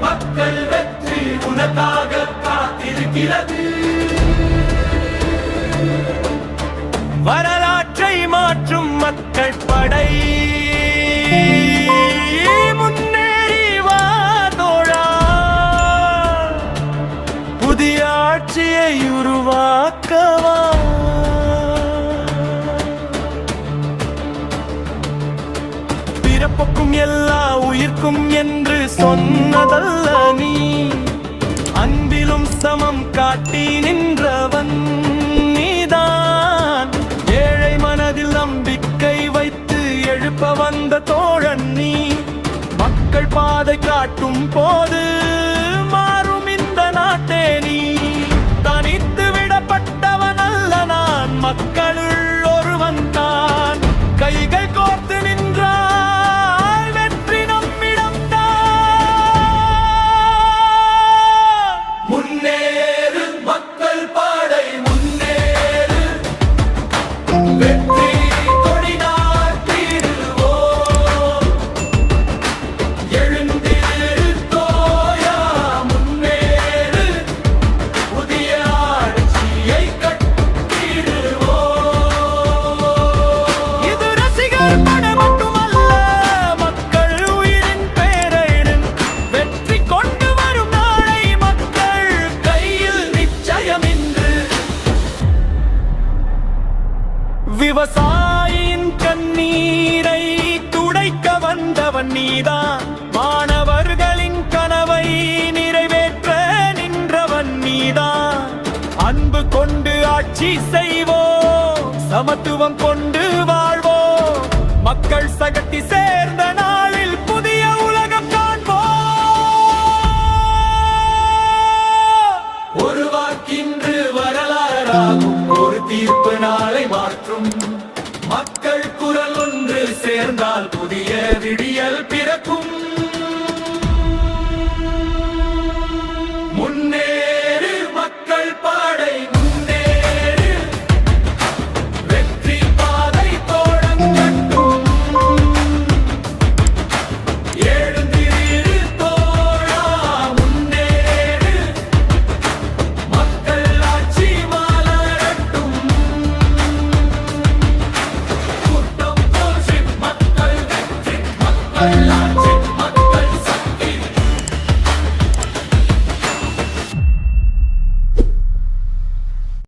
மக்கள் வெற்றி உனக்காக காத்திருக்கிறது. வரலாற்றை மாற்றும் மக்கள் படை முன்னேறி வா தோழா, புதிய ஆட்சியை உருவாக்கவா. பிறப்புக்கும் எல்லா உயிர்க்கும் என்று சொன்னதல்ல நீ, அன்பிலும் சமம் காட்டி நின்றவன் நீதான். ஏழை மனதில் நம்பிக்கை வைத்து எழுப்ப வந்த தோழன் நீ. மக்கள் பாதை காட்டும் போது மாறும் இந்த நாட்டே நீ. தனித்து விடப்பட்டவன் அல்ல நான், மக்களுள் ஒருவன் தான். கைகள் கோர்த்து நின்றால் வெற்றி நம்மிடம் தான். முன்னேறு மக்கள் பாடை முன்னேறு, வெற்றி கொடி நாட்டிடுவோம். எழுந்திரு தோழா முன்னேறு, புதிய ஆட்சியை கட்டிடுவோம். இது ரசிகர் படம் மட்டுமல்ல, மக்கள் உயிரின் பேரேடு. வெற்றி கொண்டு வரும் நாளை மக்கள் கையில் நிச்சயம் இன்று. விவசாயியின் கண்ணீரை துடைக்க வந்தவன் நீதான். மாணவர்களின் கனவை நிறைவேற்ற நின்றவன் நீதான். அன்பு கொண்டு ஆட்சி செய்வோம், சமத்துவம் கொண்டு வாழ்வோம். மக்கள் சகத்தி சேர்ந்த நாளில் புதிய உலகம் காண்போம். ஒரு வாக்கின்று வரலாறாகும், ஒரு தீர்ப்பு நாளை மாற்றும். மக்கள் குரல் ஒன்று சேர்ந்தால் புதிய விடியல் பிறக்கும். முன்னேறு மக்கள் பாடை முன்னேறு, வெற்றி பாதை தொடங்கட்டும். எழுந்திரு தோழா முன்னேறு, மக்கள் ஆட்சி மலரட்டும். கூட்டம் தோன்றி மக்கள் வெற்றி, மக்கள் ஆட்சி